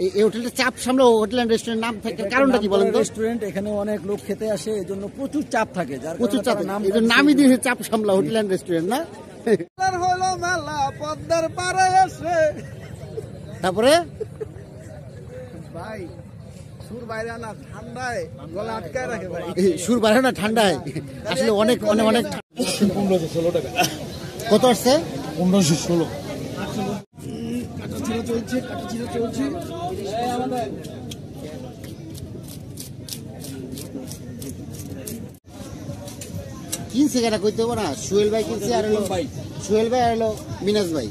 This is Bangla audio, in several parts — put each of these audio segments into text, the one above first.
এই হোটেলটা চাপ সামলে হোটেল এন্ড রেস্টুরেন্ট নাম থাকে কারণটা কি বলেন তো? রেস্টুরেন্ট, এখানে অনেক লোক খেতে আসে, এজন্য প্রচুর চাপ থাকে, যার প্রচুর চাপ, এই জন্য নামই দিয়েছে চাপ সামলা হোটেল এন্ড রেস্টুরেন্ট না? হলো মেলা পদ্মার পাড়ে আসে। তারপরে ভাই সুর বাইরে না, ঠান্ডায় গলা আটকায় রাখে ভাই। সুর বাইরে না ঠান্ডায়, আসলে অনেক অনেক অনেক। 1516 টাকা। কত আসছে? 1516। কাটাছিড়া চলছে, কাটাছিড়া চলছে। কিনছে কেনা কইতে হবে না, সোহেল ভাই কিনছে, আর হলো সোহেল ভাই আর হলো মিনাজ ভাই।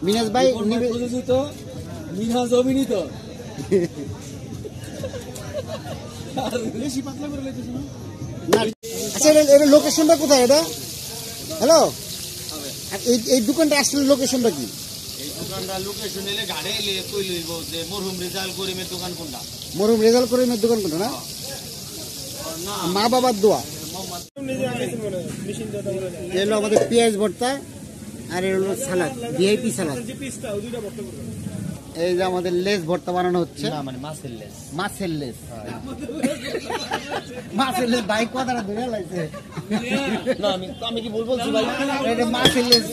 মিনাজ ভাই প্রযোজিত, মিনাজ অভিনীত। বেশি পাতলা করে লেগেছে না? আচ্ছা, এটা লোকেশনটা কোথায় এটা? হ্যালো, এই দোকানটা আসলে লোকেশনটা কি? এই দোকানটা লোকেশন এলে গাড়ি এলে কই লইব যে মরহুম রেজাল করিমের দোকান কোনটা? মরহুম রেজাল করিমের দোকান কোনটা না? মা বাবার দোয়া। এলো আমাদের পেঁয়াজ ভর্তা, আর এর হলো সালাদ, ভিআইপি সালাদ। এই যে আমাদের লেস ভর্তা বানানো হচ্ছে, মানে মাছের লেস। মাছের লেস, মাছের লেস ভাই কথাটা ধরে লাগছে না আমি কি বলছি ভাই, এটা মাছের লেস।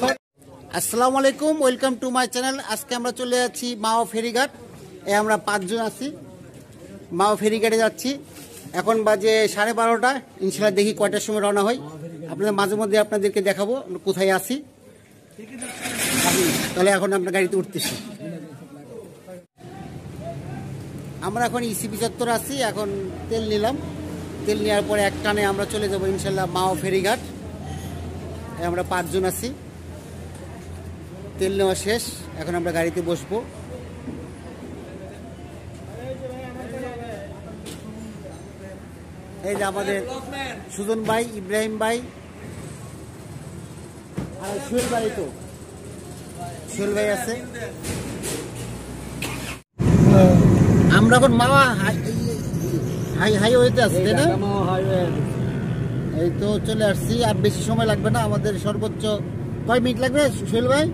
আসসালামু আলাইকুম, ওয়েলকাম টু মাই চ্যানেল। আজকে আমরা চলে যাচ্ছি মাও ফেরিঘাট। আমরা 5 জন আছি, মাও ফেরিঘাটে যাচ্ছি। এখন বাজে 12:30। ইনশাল্লাহ দেখি কয়টার সময় রওনা হয়। আপনাদের মাঝে মধ্যে আপনাদেরকে দেখাবো কোথায় আছি। তাহলে এখন আপনার গাড়িতে উঠতেছি। আমরা এখন ইসিপি চত্বর আছি, এখন তেল নিলাম। তেল নেওয়ার পরে এক টানে আমরা চলে যাবো ইনশাল্লাহ মাও ফেরিঘাট। আমরা 5 জন আছি, তেল নেওয়া শেষ, এখন আমরা গাড়িতে বসবো। এই যে আমাদের সুজন ভাই, ইব্রাহিম ভাই আর সোহেল ভাই, তো সোহেল ভাই আছে। আমরা এখন মাওয়া হাইওয়েতে আছি, তাই না? এই তো চলে আসছি, আর বেশি সময় লাগবে না আমাদের। সর্বোচ্চ কয় মিনিট লাগবে সোহেল ভাই?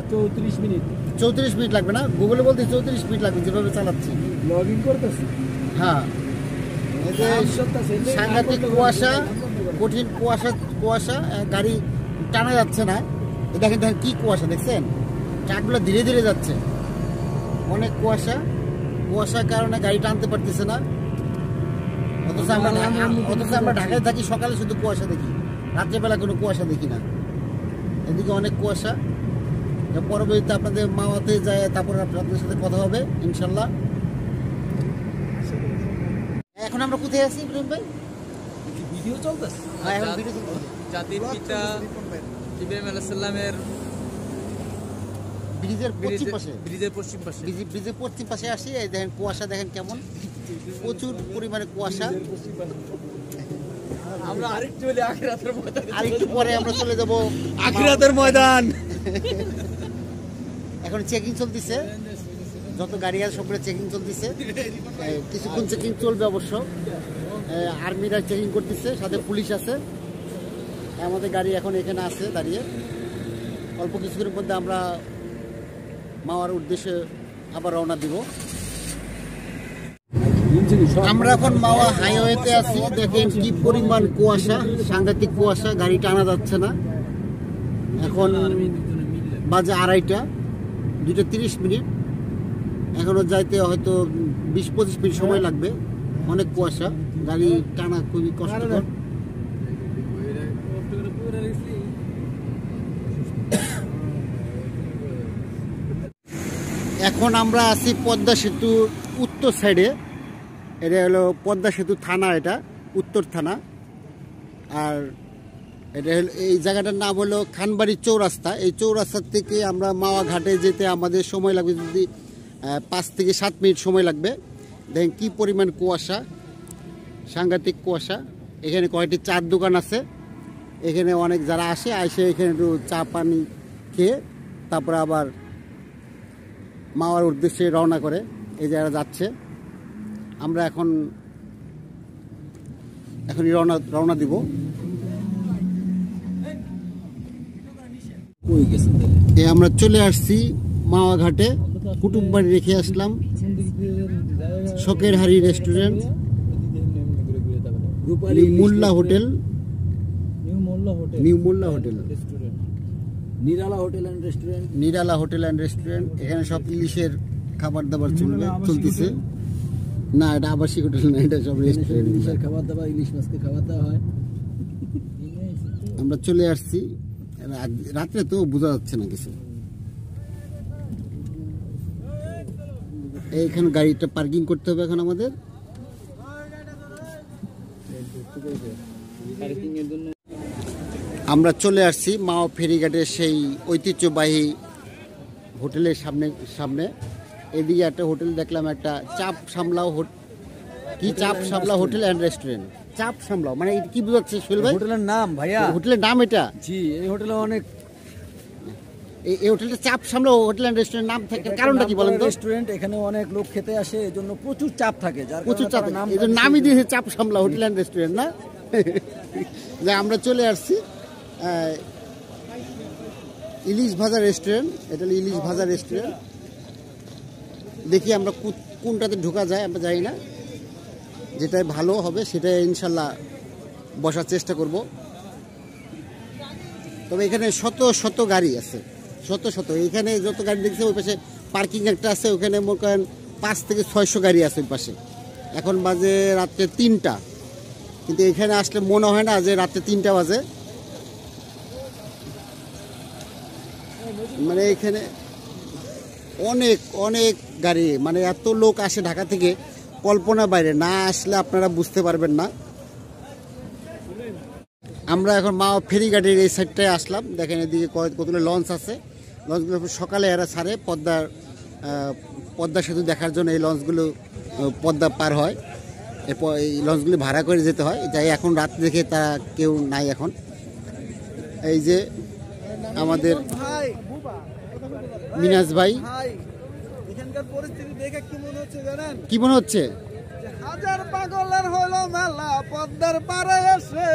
34 মিনিট। 34 মিনিট লাগবে না? গুগলে বলতে 34 মিনিট লাগবে যেভাবে চালাচ্ছি। লগ ইন করতেছি। হ্যাঁ, সাংঘাতিক কুয়াশা, কঠিন কুয়াশা, গাড়ি টানা যাচ্ছে না। দেখেন দেখেন কি কুয়াশা, দেখছেন? ট্রাকগুলো ধীরে ধীরে যাচ্ছে, অনেক কুয়াশার কারণে গাড়ি টানতে পারতেছে না। অথচ আমরা ঢাকায় থাকি, সকালে শুধু কুয়াশা দেখি, রাত্রেবেলা কোনো কুয়াশা দেখি না। এদিকে অনেক কুয়াশা। পরবর্তীতে আপনাদের মাওয়াতে যায়, তারপর আপনাদের সাথে কথা হবে ইনশাল্লাহ। এখন আমরা কোথায় আছি ইব্রাহিম ভাই? ভিডিও চলতেছে। হ্যাঁ, এখন ভিডিও চলতেছে। জাতির পিতা ইব্রাহিম আলাইহিস সালামের ব্রিজের পশ্চিম পাশে, ব্রিজের পশ্চিম পাশে আসি। এই দেখেন কুয়াশা, দেখেন কেমন প্রচুর পরিমাণে কুয়াশা। আমরা আরেকটু হলে আখিরাতের ময়দান, আরেকটু পরে আমরা চলে যাব আখিরাতের ময়দান। এখন চেকিং চলতেছে, যত গাড়ি আছে সবগুলো চেকিং চলতেছে। কিছুক্ষণ চেকিং চলবে অবশ্য, আর্মিরা চেকিং করতেছে, সাথে পুলিশ আছে। আমাদের গাড়ি এখন এখানে আছে দাঁড়িয়ে। অল্প কিছুদিনের মধ্যে আমরা মাওয়ার উদ্দেশ্যে আবার রওনা দিব। আমরা এখন মাওয়া হাইওয়েতে আছি, দেখেন কি পরিমাণ কুয়াশা, সাংঘাতিক কুয়াশা, গাড়ি টানা যাচ্ছে না। এখন বাজে 2:30, 2:30 মিনিট। এখনো যাইতে হয়তো 20-25 মিনিট সময় লাগবে। অনেক কুয়াশা, গাড়ি টানা খুবই কষ্টকর। এখন আমরা আছি পদ্মা সেতুর উত্তর সাইডে। এটা হলো পদ্মা সেতু থানা, এটা উত্তর থানা। আর এটা হলো, এই জায়গাটার নাম হলো খানবাড়ি চৌরাস্তা। এই চৌরাস্তার থেকে আমরা মাওয়া ঘাটে যেতে আমাদের সময় লাগবে যদি 5 থেকে 7 মিনিট সময় লাগবে। দেখেন কি পরিমাণ কুয়াশা, সাংঘাতিক কুয়াশা। এখানে কয়েকটি চার দোকান আছে, এখানে অনেক যারা আসে এখানে একটু চা পানি খেয়ে তারপরে আবার মাওয়ার উদ্দেশ্যে রওনা করে। এই যারা যাচ্ছে, আমরা এখনই রওনা দিব। আমরা চলে আসছি মাওয়া ঘাটে কুটুমবাড়ি রেখে আসলাম। শখের হাড়ি restaurant, Molla hotel, new Molla hotel, Nirala hotel and restaurant, Nirala hotel and restaurant. এখানে সব ইলিশের খাবার দাবার চলতেছে। না, এটা আবাসিক হোটেল না, এটা সব রেস্টুরেন্ট। ইলিশের খাবার দাবার, ইলিশ মাছকে খাবার দেওয়া হয়। আমরা চলে আসছি রাত্রে, তো বোঝা যাচ্ছে না কিছু। এইখানে গাড়িটা পার্কিং করতে হবে এখন আমাদের। আমরা চলে আসছি মাও ফেরিঘাটের সেই ঐতিহ্যবাহী হোটেলের সামনে। এদিকে একটা হোটেল দেখলাম, একটা চাপ সামলাও হোটেল অ্যান্ড রেস্টুরেন্ট। চাপ সামলাও মানে কি বোঝাচ্ছে সোহেল ভাই? হোটেলের নাম ভাইয়া, হোটেলের নাম এটা? জি, এই হোটেলে অনেক, এই হোটেলটা চাপ সামলাও হোটেল অ্যান্ড রেস্টুরেন্ট নাম থাকে, কারণটা কি বলেন তো? রেস্টুরেন্ট, এখানে অনেক লোক খেতে আসে, এজন্য প্রচুর চাপ থাকে, যার প্রচুর চাপ, এই জন্য নামই দিয়েছে চাপ সামলা হোটেল অ্যান্ড রেস্টুরেন্ট না? যা আমরা চলে আসছি ইলিশ ভাজা রেস্টুরেন্ট। এটা হলো ইলিশ ভাজা রেস্টুরেন্ট। দেখি আমরা কোনটাতে ঢোকা যায়, আমরা জানি না। যেটাই ভালো হবে সেটাই ইনশাল্লাহ বসার চেষ্টা করব। তবে এখানে শত শত গাড়ি আছে, শত শত। এখানে যত গাড়ি দেখছে ওই পাশে পার্কিং একটা আছে, ওখানে মনে করেন 500 থেকে 600 গাড়ি আছে ওই পাশে। এখন বাজে রাত্রে 3টা, কিন্তু এখানে আসলে মনে হয় না যে রাত্রে 3টা বাজে। মানে এখানে অনেক অনেক গাড়ি, মানে এত লোক আসে ঢাকা থেকে, কল্পনা বাইরে। না আসলে আপনারা বুঝতে পারবেন না। আমরা এখন মা ফেরিঘাটের এই সাইডটায় আসলাম। দেখেন এদিকে কতগুলো লঞ্চ আছে। লঞ্চগুলো সকালে এরা ছাড়ে পদ্মা সেতু দেখার জন্য। এই লঞ্চগুলো পদ্মা পার হয়, এরপর এই লঞ্চগুলি ভাড়া করে যেতে হয়। যাই এখন রাত দেখে তা কেউ নাই এখন। এই যে আমাদের মিনাজ ভাই, এখানকার পরিস্থিতি দেখে কি মনে হচ্ছে জানেন? কি মনে হচ্ছে? হাজার পাগলের হলো মেলা পদ্মার পারে এসে।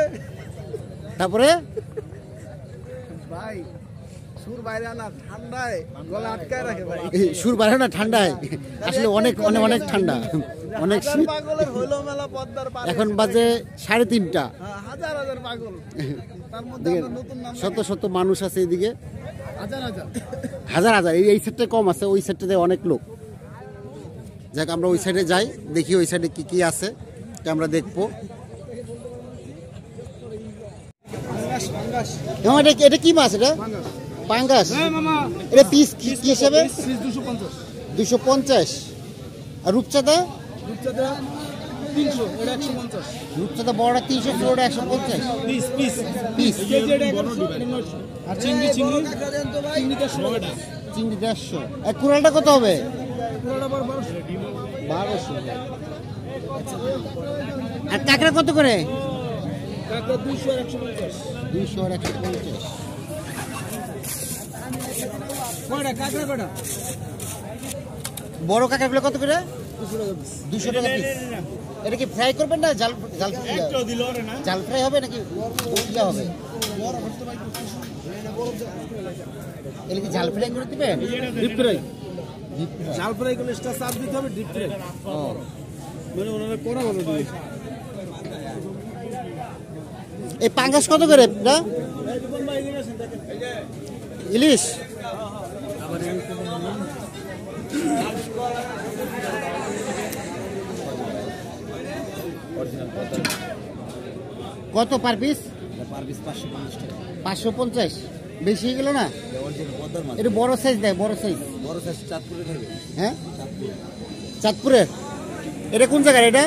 তারপরে ভাই সুর বাইরে না, ঠান্ডায় গলা আটকায় রাখে ভাই। সুর বাড়ে না ঠান্ডায়, আসলে অনেক অনেক অনেক ঠান্ডা, অনেক শীত। পাগলের হলো মেলা পদ্মার পারে। এখন বাজে 3:30। হাজার হাজার পাগল, তার মধ্যে দেখেন আমরা নতুন নাম শত শত মানুষ আছে এদিকে, হাজার হাজার হাজার হাজার। এই সাইডটায় কম আছে, ওই সাইডটাতে অনেক লোক। যাক আমরা ওই সাইডে যাই, দেখি ওই সাইডে কি কি আছে, এটা আমরা দেখবো। এটা কি মাছ? এটা পাঙ্গাস। এটা পিস কি হিসাবে? 250। আর রূপচাঁদা? রূপচাঁদা বড়টা 300, ছোটটা 150 পিস। আর চিংড়ি 150। আর কুড়ালটা কত হবে? 1200। আর কাঁকড়া কত করে? 200 আর 150। বড় কাঁকড়াগুলো কত করে? 200 টাকা পিস। এটা কি ফ্রাই করবেন না জাল ফ্রাই হবে নাকি হবে? এটা কি জাল ফ্রাই করে দিবেন? Deep fry. জাল ফ্রাই করলে এক্সট্রা চার্জ দিতে হবে। ডিপ ফ্রাই মানে ওনারা করা ভালো দিবে। এই পাঙ্গাস কত করে? ইলিশ কত পার পিস? 550। বেশি হয়ে গেল না? এটা বড় সাইজ দেয়, বড় সাইজ। চাঁদপুরে থাকবে। হ্যাঁ, চাঁদপুরের। এটা কোন জায়গার? এটা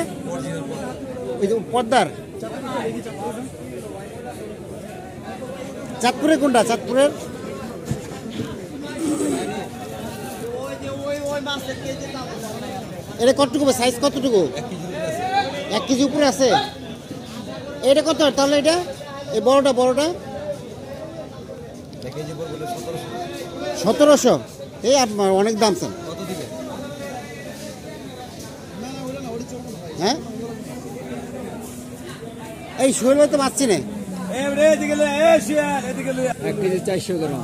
ওই যে পদ্মার। চাঁদপুরে কোনটা? চাঁদপুরের এটা কতটুকু সাইজ? কতটুকু? 1 কেজি উপরে আছে। এটা কত তাহলে? এটা এই বড়টা 1700। এই আপনার অনেক দাম স্যার। হ্যাঁ, এই সোহেল ভাই তো পাচ্ছি না। 1 কেজি 400 গ্রাম।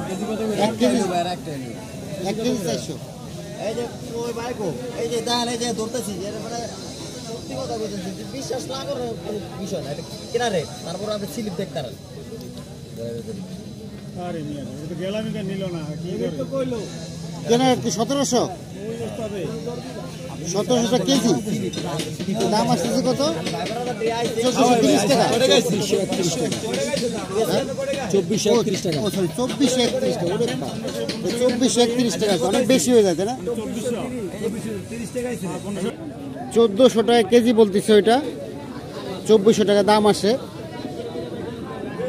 1 কেজি 1 কেজি 400। এই যে ওই বাইকো এই যে দেখেন এই যে ধরতেছি এর মানে সত্যি কথা বলতেছি বিশ্বাস না করার কোনো বিষয় না এটা কেনা রেট তারপর আপনি স্লিপ দেখতে পারেন আরে মিয়া এটা গেলামি কা নিল না কি তো কইলো কেন কি 1700? 1700 কেজি দাম আসছে কত? 1430 টাকা। 2431 টাকা। ও সরি 2431 টাকা। ওরে বাবা 2431 টাকা অনেক বেশি হয়ে যায় তাই না? 30 টাকাই ছিল 1400 টাকা কেজি বলতেছে ওইটা, 2400 টাকা দাম আসে।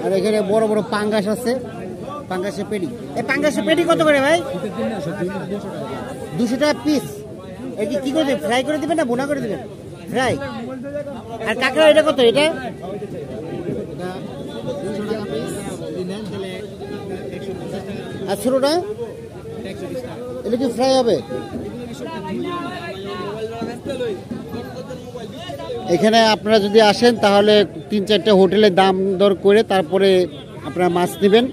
আর এখানে বড় বড় পাঙ্গাস আছে, পাঙ্গাসের পেটি। এই পাঙ্গাসের পেটি কত করে ভাই? 200 টাকা পিস। এটা কি করে ফ্রাই করে দিবেন না বোনা করে দিবেন? ফ্রাই। আর কাঁকড়া এটা কত? এটা আর ছোটটা এটা কি ফ্রাই হবে? এখানে আপনারা যদি আসেন তাহলে 3-4টা হোটেলে দাম দর করে তারপরে আপনারা মাছ নেবেন।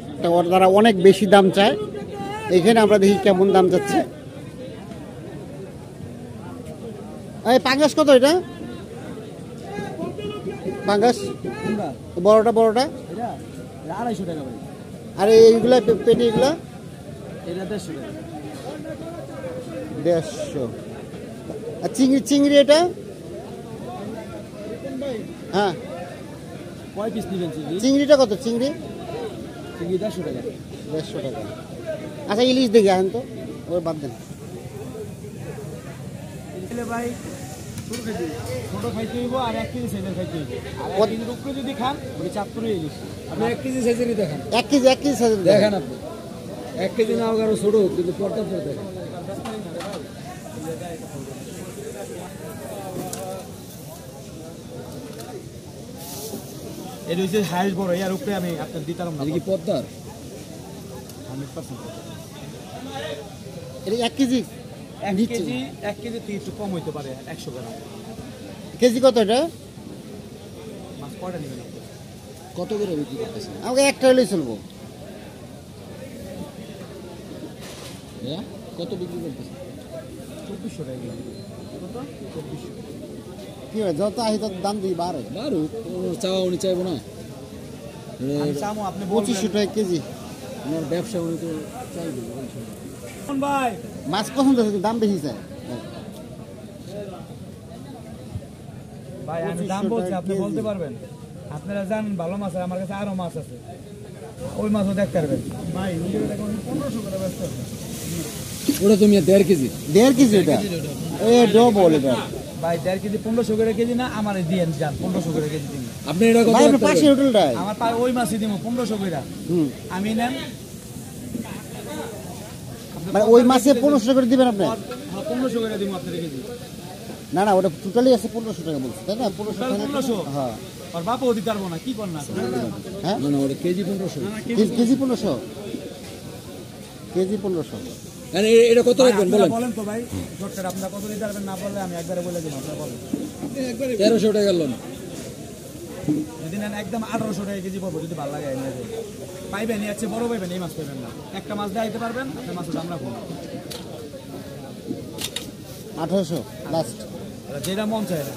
তারা অনেক বেশি দাম চায়। এখানে আমরা দেখি কেমন দাম যাচ্ছে। এই পাঙ্গাস কত এটা? পাঙ্গাস বড়টা বড়টা এটা 250 টাকা ভাই আর এইগুলা পেটি এগুলা এটা 150 টাকা 150। আর চিংড়ি চিংড়ি এটা হ্যাঁ কয় পিস নেবেন চিংড়িটা কত? চিংড়ি চিংড়ি 150 টাকা 150 টাকা। আচ্ছা ইলিশ দেখি আনেন তো, ওই বাদ দেন। ভাই ছোট খাইতে হইব আর 1 কেজি সাইজের খাইতে হইব আর 1 কেজির উপরে যদি খান ওই চাঁদপুরে ইলিশ আপনি 1 কেজি সাইজেরই দেখেন 1 কেজি সাইজের দেখেন আপনি 1 কেজি না হোক আরো ছোট কিন্তু পড়তে পড়তে দেখেন এটা হচ্ছে হাইস বড় এর উপরে আমি আপনার দিতাম না এটা কি পদ্মার 100% এটা 1 কেজি 1 কেজি থেকে একটু কম হইতে পারে 100 গ্রাম কেজি কত এটা? মাছ কয়টা নেবেন আপনি কত করে বিক্রি করতেছেন আমাকে একটা হলেই চলবো। হ্যাঁ কত বিক্রি করতেছেন 2400 টাকা কেজি কত 2400 কি হয় যত আহি তত দাম দিই বাড়ে। বারো চাওয়া উনি চাইবো না আমি চামো আপনি 2500 টাকা কেজি। আমার ব্যবসা উনি তো চাইবে কোন ভাই মাছ পছন্দ হচ্ছে দাম বেশি চায়। ভাই আমি দাম 2500 বলছি টাকা আপনি কেজি। বলতে পারবেন আপনারা জানেন ভালো মাছ আছে আমার কাছে আরো মাছ আছে ওই মাছও দেখতে পারবেন ভাই ওই জায়গাটা এখন 1500 করে ব্যস্ত আছে ওটা তুমি 1.5 কেজি 1.5 কেজি এটা এ ডবল এটা ভাই 1.5 কেজি 1500 করে কেজি না আমারে দিয়েন যান 1500 করে কেজি দিন আপনি এটা কত ভাই আপনার রাখতে পাশে পারবেন? হোটেলটায় আমার পায়ে ওই মাছই দিব 1500 করে হুম আমি নেন মানে ওই মাসে 1500 টাকা করে দিবেন আপনি? 1500 করে দিব আপনাদের কেজি না না ওটা টোটালি আছে 1500 টাকা বলছে তাই না? 1500 টাকা 1500 হ্যাঁ আর বাপও দিতে পারবো না কি কর না হ্যাঁ না না ওটা কেজি 1500 কেজি 1500 কেজি 1500। আরে এটা কত রাখবেন বলেন বলেন তো ভাই শর্টকাট আপনারা কত দিতে পারবেন না বললে আমি একবারে বলে দিব আপনারা বলেন 1300 টাকা লোন যদি নেন একদম 1800 টাকা কেজি পাবো যদি ভালো লাগে এনে দেন পাইবেন এর চেয়ে বড় পাইবেন এই মাছ পাইবেন না একটা মাছ দিতে পারবেন আপনি মাছের দাম রাখুন 1800 লাস্ট। যেটা মন চায় না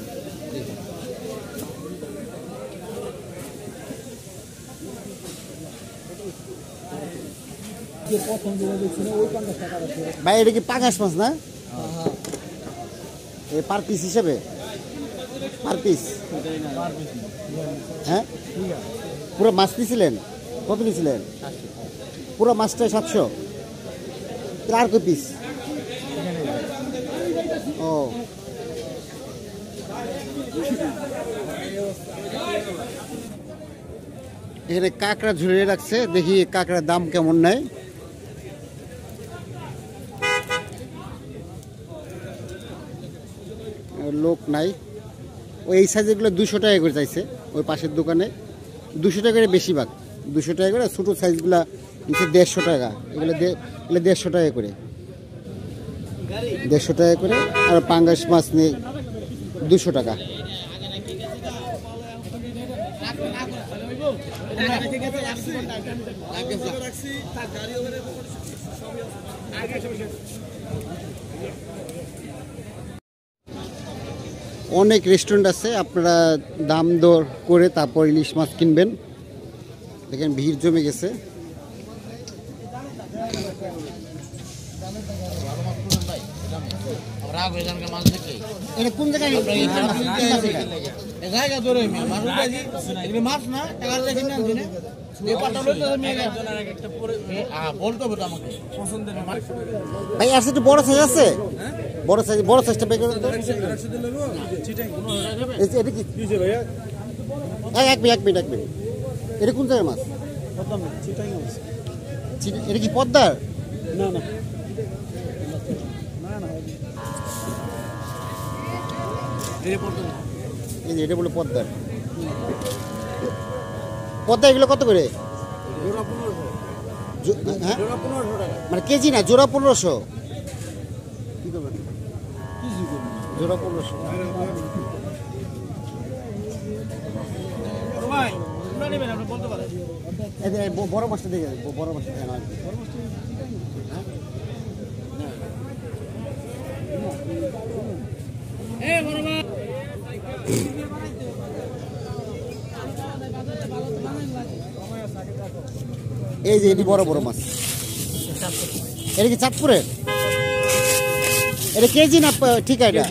যে প্রথম যেটা দেখছি না ওই 50 টাকা আছে ভাই এটা কি পাঙ্গাস মাছ না? এই পার পিস হিসেবে পার পিস হ্যাঁ পুরো মাছ নিয়েছিলেন কত নিয়েছিলেন? পুরো মাছটাই 700 আর কয় পিস? ও এখানে কাঁকড়া ঝুলিয়ে রাখছে, দেখি কাঁকড়ার দাম কেমন নেয়। লোক নাই। ওই এই সাইজেরগুলো 200 টাকা করে চাইছে ওই পাশের দোকানে, 200 টাকা করে বেশিরভাগ 200 টাকা করে। ছোটো সাইজগুলা নিচে 150 টাকা, এগুলো 150 টাকা করে 150 টাকা করে। আর পাঙ্গাস মাছ নিয়ে 200 টাকা। অনেক রেস্টুরেন্ট আছে, আপনারা দাম দর করে তারপর ইলিশ মাছ কিনবেন। দেখেন ভিড় জমে গেছে। এটা কোন জায়গায় জায়গা ধরে মাছ না টাকা কিনে আনছি না বলতে হবে আমাকে পছন্দের ভাই আর একটু বড় সাইজ আছে? বড় সাইজটা বের করে দাও। এটা কি এক মিনিট এটা কোন জায়গার মাছ? এটা কি পদ্মার? না না এই যে এটা বলে পদ্মার। পদ্মা এগুলো কত করে? হ্যাঁ মানে কেজি না, জোড়া 1500। কি করবেন? জোড়া 1500। বড় মাছটা দেখে বড় মাছটা দেখে এই যে এটি বড় বড় মাছ। এটা কি চাঁদপুরের? এটা কেজি না ঠিক আছে?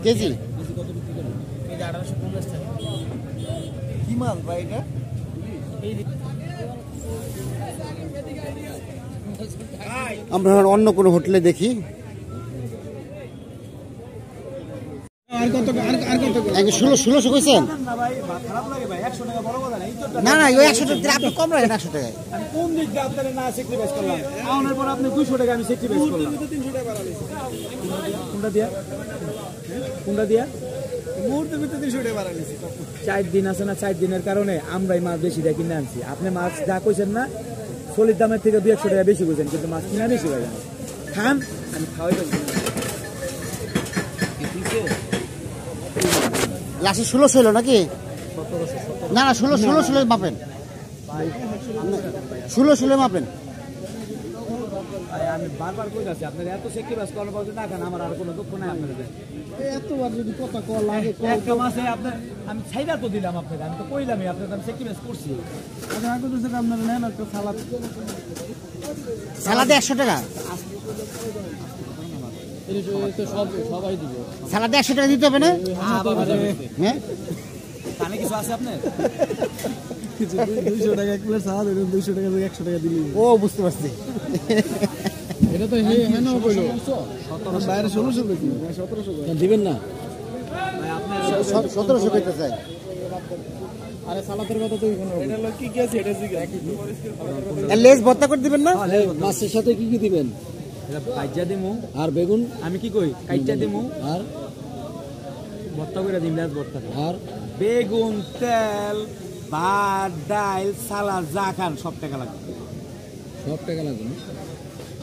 কেজি কি মাছ ভাই এটা? আমরা অন্য কোনো হোটেলে দেখি। আর কত 1600 কইছেন? না ভাই খারাপ লাগে ভাই, 100 টাকা বড় কথা না। না না ওই 100 টাকা আপনি কম রাখেন। 100 টাকায় আমি কোন দিক দিয়ে আপনারা না স্যাক্রিফাইস করলাম? আউনের পর আপনি 200 টাকা আমি স্যাক্রিফাইস করলাম। 300 টাকা বাড়াইছি। কোনটা দিয়া মুহূর্তে ভিতরে 300 টাকা বাড়াইছি। 4 দিন আছে না, 4 দিনের কারণে আমরাই মাছ বেশি দিয়ে কিনে আনছি। আপনি মাছ যা কইছেন না সলিড দামের থেকে 200 টাকা বেশি কইছেন, কিন্তু মাছ কিনা বেশি ভাই। খান আমি খাওয়াই দেব। লাস্টে 1600 হলো নাকি? না না 1600 মাপেন, 1600 মাপেন। আমি বারবার কই যাচ্ছি আপনারা এত স্যাক্রিফাইস করার পর না খান, আমার আর কোনো দুঃখ নাই আপনাদের। এতবার যদি কথা কল লাগে একটা মাসে আপনার আমি ছাইরা তো দিলাম আপনাকে, আমি তো কইলামই আপনাদের আমি স্যাক্রিফাইস করছি। আপনারা কত দিন আপনারা নেন একটা সালাদ, সালাদে 100 টাকা। সবাই দিব সালাদে 100 টাকা দিতে হবে না? হ্যাঁ কানে কিছু আছে আপনার? 200 টাকা এক প্লেট সালাদ, 200 টাকা 100 টাকা দিলি। ও বুঝতে পারছি। এটা তো হেন কইলো 17 বাইরে 1600 বেশি 1700 দিবেন না ভাই। আপনার 1700 কইতে চাই। আরে সালাদের কথা তো এটা লোক কি কি আছে এটা জিজ্ঞাসা আর লেজ ভর্তা করে দিবেন না? মাছের সাথে কি কি দিবেন? এটা কাইজা দিমু আর বেগুন। আমি কি কই কাইজা দিমু আর ভর্তা করে দিম, লেজ ভর্তা আর বেগুন, তেল, ভাত, ডাল, সালাদ যা খান সব টাকা লাগবে। সব টাকা লাগবে না?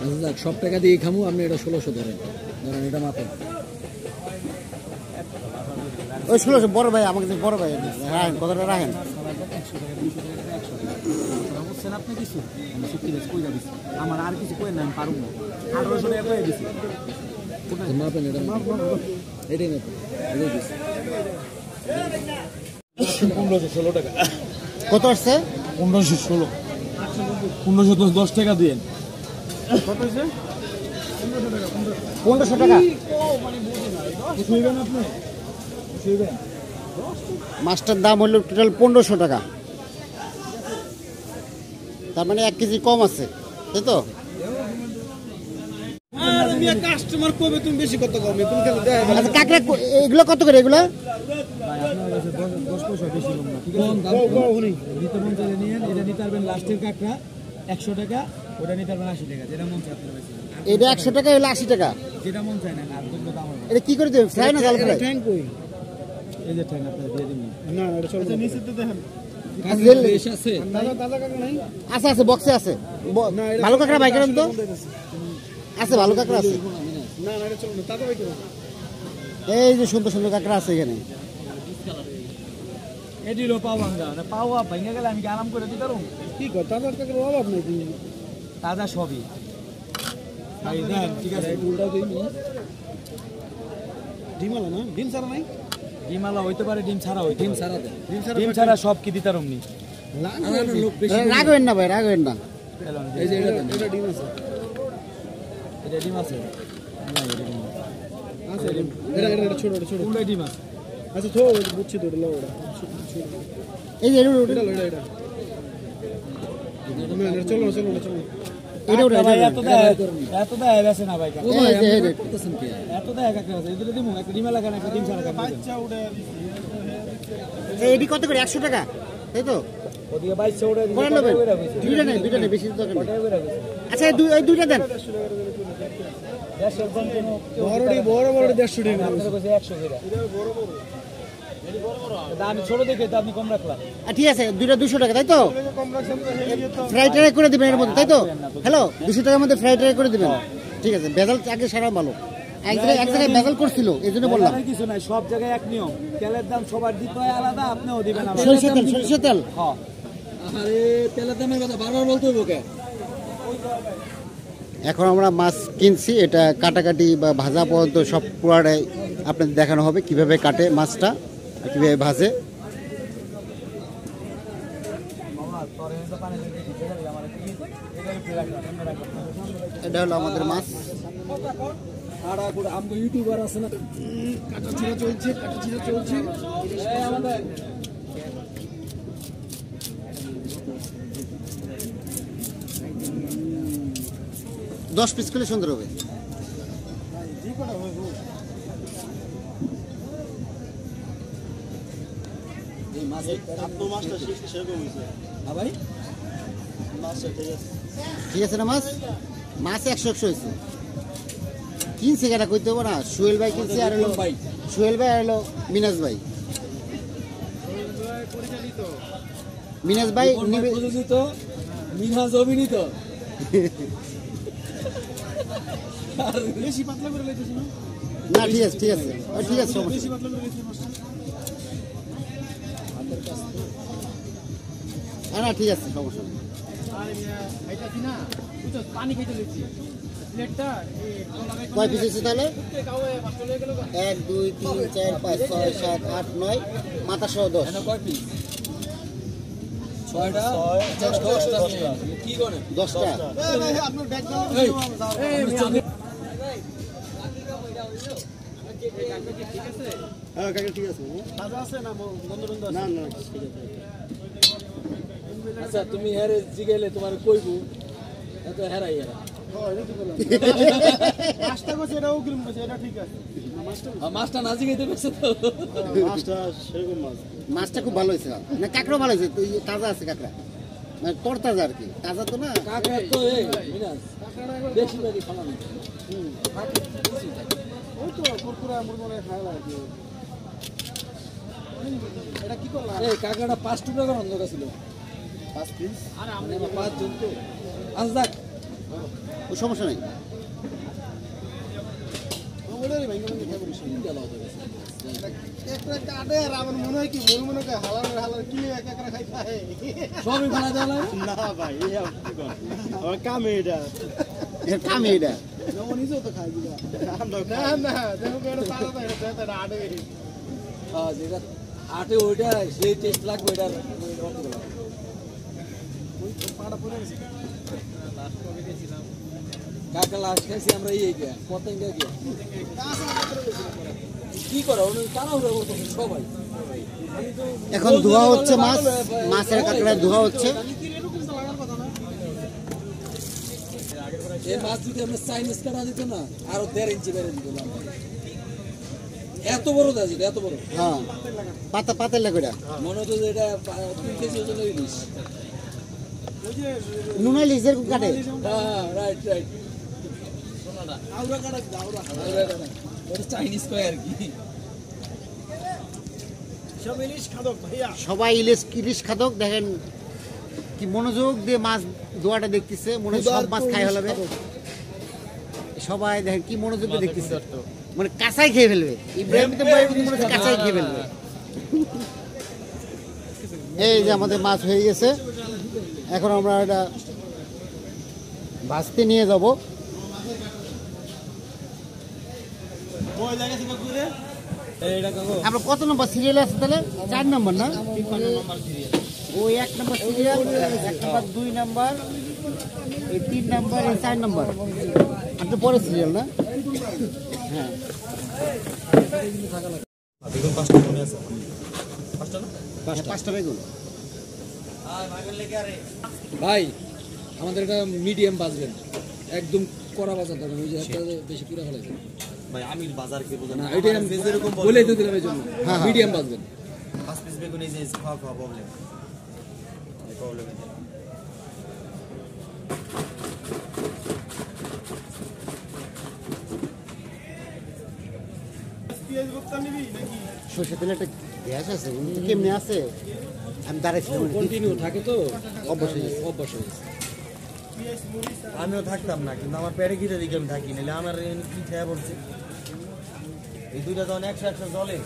আচ্ছা যাক, সব টাকা দিয়ে খামু। আপনি এটা 1600 ধরেন, এটা মাপেন। ওই 1600 বড় ভাই আমাকে বড় ভাই রাখেন, কতটা রাখেন? বুঝছেন আপনি কিছু? আমি সত্যি বেশ কইরা দিছি, আমার আর কিছু কই না, আমি পারবো না। 1800 টাকা কইরা দিছি। মাপেন এটা, এটাই মাপেন, এটাই দিচ্ছি। 1516 টাকা। কত আসছে? 1516। 1510 টাকা দিয়েন। কত হইছে? 1500 টাকা। শুইবেন আপনি? শুইবেন? মাছটার দাম হলো টোটাল 1500 টাকা। তার মানে 1 কেজি কম আছে, তাই তো? আর আমি কাস্টমার কবে তুমি বেশি কত কমে তুমি খালি দেয়। আচ্ছা কাকড়া এগুলো কত করে? এগুলো ভাই আপনার কাছে 10 পয়সা বেশি কম না, ঠিক আছে? নিতে মন চাইলে নিয়েন। এটা নিতে পারবেন লাস্টের কাকড়া 100 টাকা, ওটা নিতে পারবেন 80 টাকা, যেটা মন চাই আপনার কাছে। এটা 100 টাকা, হলো 80 টাকা। যেটা মন চায় না, আর দুটো দাম হবে। এটা কি করে দেবেন? ফ্রাই না জাল ফ্রাই? ট্যাঙ্ক কই? এই যে ট্যাঙ্ক আপনারা দিয়ে দিন। না এটা চলবে। আচ্ছা নিচে তো দেখেন বেশ আছে, দাদা কাকা নাই? আছে আছে, বক্সে আছে। ভালো কাকড়া বাই করেন তো? আছে ভালো কাকড়া আছে। না না এটা চলবে, দাদা বাই করুন। এই যে সুন্দর সুন্দর কাকড়া আছে এখানে। এডিলো পাওয়াঙ্গা না, পাওয়া ভাঙা গেলে আমি কি আরাম করে দিতে পারুম? কি কর, তাজা কাকার অভাব নাকি? তাজা সবই ভাই দেন ঠিক আছে উল্টা দিই নি ডিমালা না ডিম ছাড়া নাই ডিমালা হইতে পারে ডিম ছাড়া হইতে ডিম ছাড়া দেন ডিম ছাড়া সব কি দিতারম নি লোক বেশি রাগবেন না ভাই, রাগবেন না। এই যে এটা দেন এটা ডিম আছে এটা ডিম আছে না এটা ডিম আছে এটা ছোট ছোট কোনটা ডিম আছে আচ্ছা তো বুঝছি তো এটা ওটা এই যে এটা চলো চলো চলো ভাই, এত দেয় বেছে না ভাই ও ভাই এই যে, এই যে। আপনি করতেছেন কি এত দেয় কাকে আছে এদের দিমু একটা ডিম লাগা না একটা ডিম ছাড়া বাচ্চা উড়ে এটি কত করে? 100 টাকা, তাই তো? ওদিকে বাচ্চা উড়ে করে নেবেন। দুইটা নেই, বেশি দরকার নেই। আচ্ছা, এই দুইটা দেন। বড় বড় 150 টাকা 100 টাকা আমি ছোট দেখে তো আপনি কম রাখলাম ঠিক আছে, দুইটা 200 টাকা, তাই তো? ফ্রাইড রাইস করে দিবেন এর মধ্যে, তাই তো? হ্যালো, 200 টাকার মধ্যে ফ্রাইড রাইস করে দিবেন। ঠিক আছে, বেজাল আগে সারা ভালো। এক জায়গায় বেজাল করছিল, এই জন্য বললাম। কিছু নাই, সব জায়গায় এক নিয়ম, তেলের দাম সবার দিতে হয় আলাদা, আপনিও দিবেন আলাদা। সরিষা তেল। হ্যাঁ আরে তেলের দামের কথা বারবার বলতে হবে ওকে এখন আমরা মাছ কিনছি, এটা কাটাকাটি বা ভাজা পর্যন্ত সব পুরাটাই আপনাদের দেখানো হবে, কিভাবে কাটে মাছটা, কিভাবে ভাজে। এটা হলো আমাদের মাছ। আমাদের ইউটিউবার আছে না কাটা ছিঁড়া চলছে 10 পিস করলে সুন্দর হবে। ভাই ঠিক আছে না? মাছ 100 হয়েছে। কিনছে কেটা কইতে হবে না, সোহেল ভাই কিনছে, আর হলো সোহেল ভাই, আর হলো মিনাজ ভাই। মিনাজ ভাই প্রযোজিত মিনহাজ অভিনীত বেশি পাতলা করে লাইতেছ না না, ঠিক আছে, ঠিক আছে, ঠিক আছে, সমস্যা বেশি পাতলা করে লাইতেছ মাছটা না, ঠিক আছে, সমস্যা নেই। আরে মিয়া খাইতাছি না বুঝছ পানি খাইতে লইছি প্লেটটা এই কয় পিস হয়েছে তাহলে? কাওয়ে পাঁচটা লয়ে গেল 1 2 3 4 5 6 7 8 9 মাথা সহ 10। কয় পিস 6টা 10টা কি করে 10টা। ভাই আপনার ব্যাগ দাও হ্যাঁ কাকা, ঠিক আছে। তাজা আছে না বন্ধ বন্ধ আছে না না, ঠিক আছে। আচ্ছা তুমি হেরে জিগাইলে তোমার কইবো এত হেরাই হেরা মাছটা কইছে এটাও কিরম কইছে এটা ঠিক আছে মাছটা না জিগাইতে পেছে তো মাছটা সেরকম মাছ মাছটা খুব ভালো হয়েছে না, কাঁকড়া ভালো হয়েছে, তাজা আছে কাঁকড়া, মানে তরতাজা আর কি, তাজা তো না। কাকড়া তো এই মিনাজ বেশি বেশি খাওয়া নেই ওই তো কুরকুরা মুরগুনে খায় লাগে এটা কি করলা এই কাকড়াটা 5 টুকরা করে অন্ধ ছিল 5 পিস। আরে আমরা 5 জন তো আজ দেখ ও সমস্যা নেই। ওটারই ভাই কেমন দেখা করিস তিনটা লাও তো গেছে একটা কাটে আর আমার মনে হয় কি মনে হয় হালার কি এক একটা খাইতা হে সবই ফেলা দেওয়া লাগে না ভাই এই কি কর আমার কাম এটা এর কাম এইটা। যেমন নিজেও তো খাই দিলা না না দেখো কেন পারা না এটা আড়ে হ্যাঁ যেটা আটে ওইটা সেই টেস্ট লাগবে ওইটার ওই পাড়া পড়ে গেছে কাকা লাস্ট খাইছি আমরা এই গিয়া পতেঙ্গা গিয়া কি করো তারা উড়ে করতেছে সবাই এখন ধোয়া হচ্ছে মাছ, মাছের কাঁকড়া ধোয়া হচ্ছে। এই মাছ যদি আমরা চাইনিজ কাটা দিত না আরো 1.5 ইঞ্চি বেড়ে দিত এত বড় দাজ এত বড় হ্যাঁ, পাতের লাগুড়া মনে হতো যে এটা 3 কেজি ওজন ইলিশ নুনা লিজের কাটে। হ্যাঁ রাইট রাইট আউরা কাটা আউরা এটা চাইনিজ কয় আর কি সব ইলিশ খাদক ভাইয়া সবাই ইলিশ খাদক। দেখেন কি মনোযোগ দিয়ে মাছ ধোয়াটা দেখতেছে, মনে হয় সব মাছ খাই হলাবে। সবাই দেখেন কি মনোযোগ দিয়ে দেখতেছে, মানে কাঁচাই খেয়ে ফেলবে। ইব্রাহিম তো মনে হচ্ছে কাঁচাই খেয়ে ফেলবে। এই যে আমাদের মাছ হয়ে গেছে, এখন আমরা এটা ভাজতে নিয়ে যাব। আমরা কত নম্বর সিরিয়াল আছে তাহলে? 4 নম্বর না? ওই 1 নম্বর সিরিয়াল, 1 নম্বর, 2 নম্বর, এই 3 নম্বর, এই 4 নম্বর। আপনি পরে সিরিয়াল না? হ্যাঁ। বেগুন 5টা মনে আছে? 5টা না? 5টা বেগুন। ভাই আমাদের এটা মিডিয়াম বাজবেন, একদম কড়া বাজার দেবেন, ওই যে একটা বেশি পুরা ফেলাইছে ভাই আমির বাজার কে বোঝেন না, এটা আমি বলেই তো দিলাম এই জন্য হ্যাঁ। মিডিয়াম বাজবেন। 5 পিস বেগুন এই যে খাওয়া প্রবলেম এই প্রবলেম সরষে তেলে একটা গ্যাস আছে, কেমনি আছে? আমি দাঁড়াইছিলাম, কন্টিনিউ থাকে তো অবশ্যই অভ্যাস হয়ে গেছে। আমিও থাকতাম না, কিন্তু আমার পেটে ঘিরে দিকে আমি থাকি, নাহলে আমার কি খেয়া পড়ছে এই দুইটা যখন 100 জলে।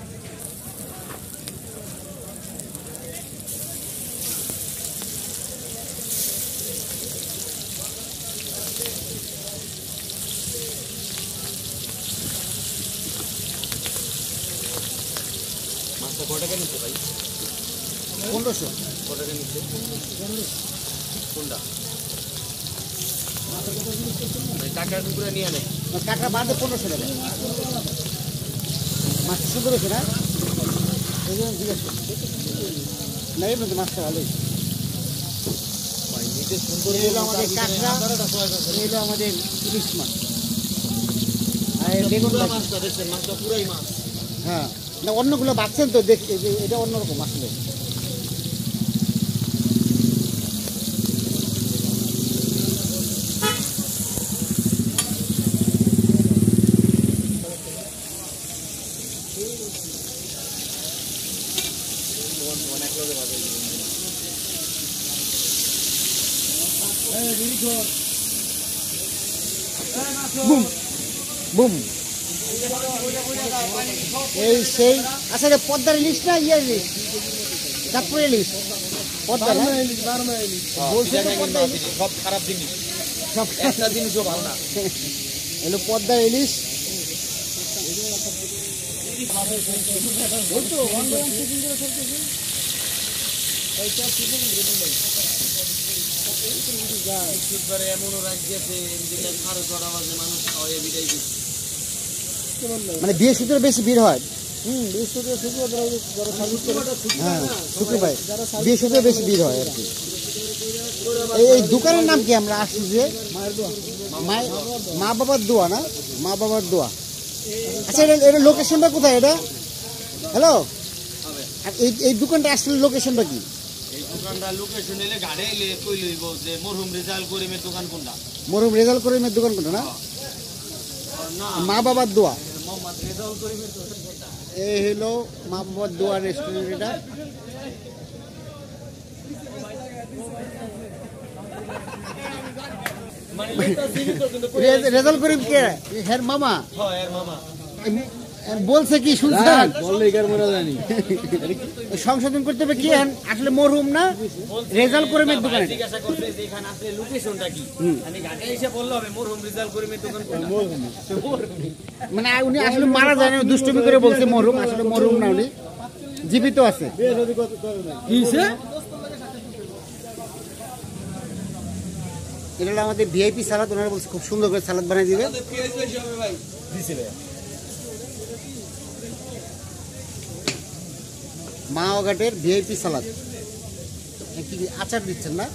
মাছটা কত টাকা নিচ্ছে ভাই? 1500। কত টাকা নিচ্ছে কোনটা? টাকা টুকরা নিয়ে নেয় টাকা বাদে 1500 টাকা। মাছটা সুন্দর হয়েছে না? এই জন্য জিজ্ঞেস করছি। না এমনি তো মাছটা ভালোই। এই হলো আমাদের কাঁকড়া, এই হলো আমাদের ইলিশ মাছ। আর এই বেগুন ভাজি। মাছটা দেখছেন, মাছটা পুরাই মাছ। হ্যাঁ, না অন্যগুলো বাঁচছেন তো, দেখছি যে এটা অন্যরকম আসলে। Boom boom. এই সেই আচ্ছা, এটা পদ্মার ইলিশ না ইয়ের ইলিশ? চাঁদপুর ইলিশ? পদ্মা না? বলছে তো পদ্মা ইলিশ। সব খারাপ জিনিস, সব একটা জিনিসও ভালো না। এলো পদ্মা ইলিশ। এমনও রাজ্যেছে যেটা 6:30 বাজে মানুষ খাওয়াই বিদায় দিচ্ছে। মানে বৃহস্পতিবার বেশি ভিড় হয়। হ্যাঁ, শুক্রবার বৃহস্পতিবার বেশি ভিড় হয় আর কি। এই দোকানের নাম কি? আমরা আসছি যে মা বাবার দোয়া না? মা বাবার দোয়া। আচ্ছা, এটা লোকেশনটা কোথায় এটা? হ্যালো, আর এই দোকানটা আসলে লোকেশনটা কি? এই দোকানটা লোকেশন এলে গাড়ি এলে কই লইব যে মরহুম রেজাল করিমের দোকান কোনটা? মরহুম রেজাল করিমের দোকান কোনটা না? না, মা বাবার দোয়া। মোহাম্মদ রেজাল করিমের দোকান কোনটা? এই হলো মা বাবার দোয়া রেস্টুরেন্ট। এটা রেজাল্ট করিম কে? হ্যাঁ মামা। হ্যাঁ এর মামা। বলছে কি শুনছেন? বললে একার মনে জানি সংশোধন করতে হবে। কি আসলে মরহুম না রেজাল্ট করিমের দোকানে? জিজ্ঞাসা করছে যে এখানে আসলে লোকেশনটা কি? আমি গাড়ি এসে বললো হবে মরহুম রেজাল করিমের দোকান কোনটা? মানে উনি আসলে মারা যায় না, দুষ্টুমি করে বলছে মরহুম, আসলে মরহুম না, উনি জীবিত আছে। এটা হলো আমাদের ভিআইপি সালাদ। ওনারা বলছে খুব সুন্দর করে সালাদ বানিয়ে দিবে। মা ওঘাটের ভিআইপি সালাদ। কি আচার দিচ্ছেন না?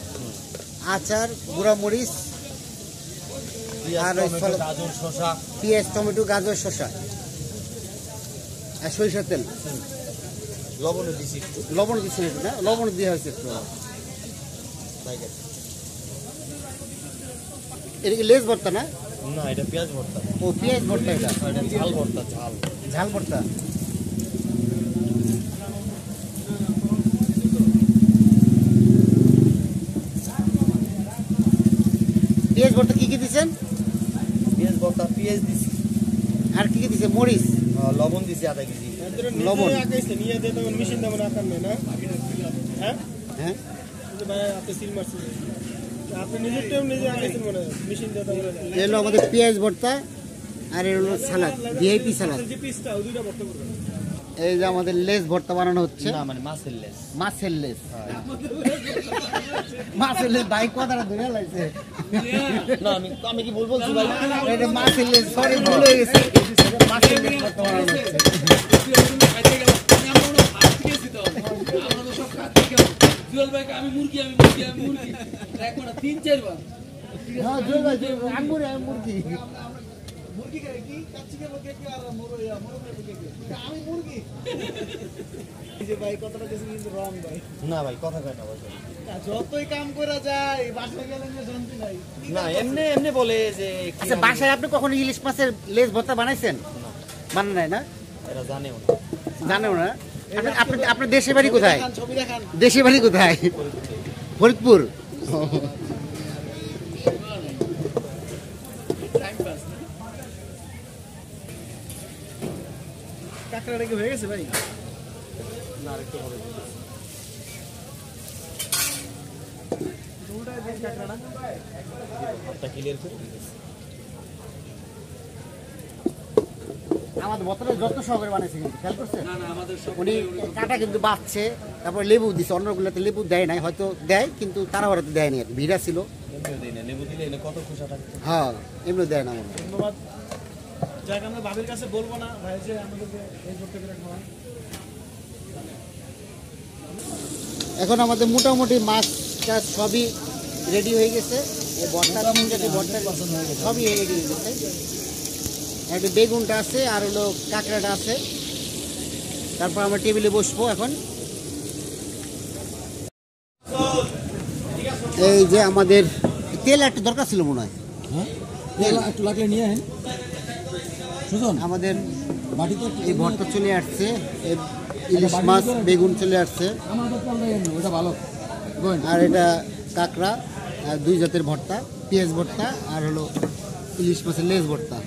আচার, গুঁড়া মরিচ, আর গাজর, শসা, পেঁয়াজ, টমেটো, গাজর, শসা, আর সরিষার তেল। লবণ দিছি একটু। লবণ দিচ্ছেন একটু না? লবণ দেওয়া হয়েছে একটু। এটা কি লেজ ভর্তা না? না, এটা পেঁয়াজ ভর্তা। ও পেঁয়াজ ভর্তা। এটা এটা ঝাল ভর্তা, ঝাল ঝাল ভর্তা। পেঁয়াজ ভর্তা কি কি দিচ্ছেন? পেঁয়াজ ভর্তা, পেঁয়াজ দিছি, আর কি কি দিচ্ছে? মরিচ, লবণ দিছি আধা কেজি। লবণ। হ্যাঁ হ্যাঁ, ভাই আপনি সিল মারছেন, আপনি নিজের টাইম নিজে আঁকাইছেন মনে হয়, মেশিন দিয়ে এলো আমাদের পেঁয়াজ ভর্তা আর এর হলো সালাদ, ভিআইপি সালাদ। এই যে আমাদের লেস ভর্তা বানানো হচ্ছে। না মানে মাছের লেস। মাছের লেস, মাছের লেস ভাই কথাটা ধরে লাগছে। না আমি কি ভুল বলছি ভাই? এটা মাছের লেস, সরি ভুল হয়ে গেছে। মাছের লেস ভর্তা বানানো হচ্ছে। আমি মুরগি এখন 3-4 বার হ্যাঁ জয় ভাই, আমি মুরগি। না ভাই কথা কয় না ভাই। যতই কাম করা যায় বাসায় গেলে শান্তি নাই। না এমনি বলে যে আচ্ছা, বাসায় আপনি কখনো ইলিশ মাছের লেস ভর্তা বানাইছেন? বানান নাই না? এরা জানেও না। জানেও না? আপনার দেশের বাড়ি কোথায়? ছবি দেখান। দেশের বাড়ি কোথায়? ফরিদপুর। কাঁকড়াটা কি হয়ে গেছে ভাই? না আরেকটু হবে। হাতটা ক্লিয়ার করে দিয়েছে। আমাদের ভর্তাটা যত্ন সহকারে বানাইছে, কিন্তু খেয়াল করছেন? না আমাদের সব উনি কাটা কিন্তু বাঁচছে, তারপর লেবু দিছে। অন্যগুলোতে লেবু দেয় নাই, হয়তো দেয় কিন্তু তারা ওরাতে দেয়নি, আর ভিড়া ছিল। এমনিও দেই না, লেবু দিলে এনে কত খোসা থাকতো। হ্যাঁ, এমনি দেয় না মনে হয়। ধন্যবাদ। যাক আমরা ভাবির কাছে বলবো না ভাই যে আমাদেরকে এই করতে করে খাওয়ান। এখন আমাদের মোটামুটি মাছটা সবই রেডি হয়ে গেছে। এই ভর্তা সবই রেডি হয়ে গেছে। একটা বেগুনটা আছে, আর হলো কাঁকড়াটা আছে। তারপর আমরা টেবিলে বসবো এখন। এই যে আমাদের তেল একটা দরকার ছিল মনে হয়। তেল একটু লাগলে নিয়ে আসেন। সুজন আমাদের বাটিতে এই ভর্তা চলে আসছে, এই ইলিশ মাছ বেগুন চলে আসছে, আমাদের তেল দেন, ওটা ভালো। আর এটা কাঁকড়া, আর 2 জাতের ভর্তা, পেঁয়াজ ভর্তা, আর হলো ইলিশ মাছের লেজ ভর্তা,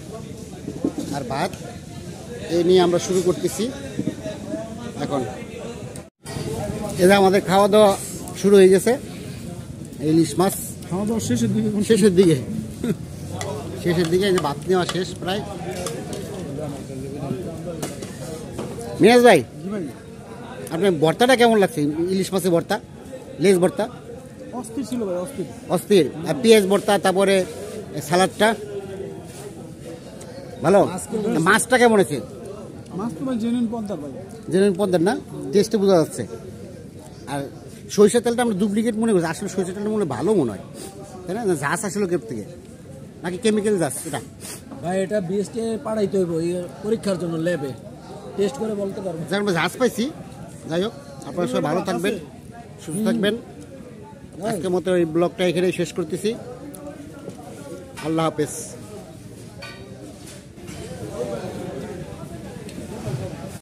আর ভাত। এই নিয়ে আমরা শুরু করতেছি এখন। এটা আমাদের খাওয়া দাওয়া শুরু হয়ে গেছে। ইলিশ মাছ খাওয়া দাওয়া শেষের দিকে। শেষের দিকে এই যে ভাত নেওয়া শেষ প্রায়। মিরাজ ভাই, আপনার ভর্তাটা কেমন লাগছে? ইলিশ মাছের ভর্তা, লেজ ভর্তা অস্থির ছিল ভাই, অস্থির। অস্থির। আর পেঁয়াজ ভর্তা, তারপরে সালাদটা ভালো। মাছটা কেমন আছে? মাছ তো ভাই জেনুইন পদ্মার ভাই। জেনুইন পদ্মার না? টেস্টে বোঝা যাচ্ছে। আর সরিষার তেলটা আমরা ডুপ্লিকেট মনে করছি, আসলে সরিষার তেলটা মনে হয় ভালো মনে হয়, তাই না? ঝাঁস আসলে কেপ থেকে নাকি কেমিক্যাল ঝাঁস? এটা ভাই এটা বিএসকে পাঠাইতে হইব পরীক্ষার জন্য ল্যাবে টেস্ট করে বলতে পারবো। যার আমরা ঝাঁস পাইছি। যাই হোক, আপনারা সবাই ভালো থাকবেন, সুস্থ থাকবেন। আজকের মতো এই ব্লগটা এখানে শেষ করতেছি। আল্লাহ হাফেজ।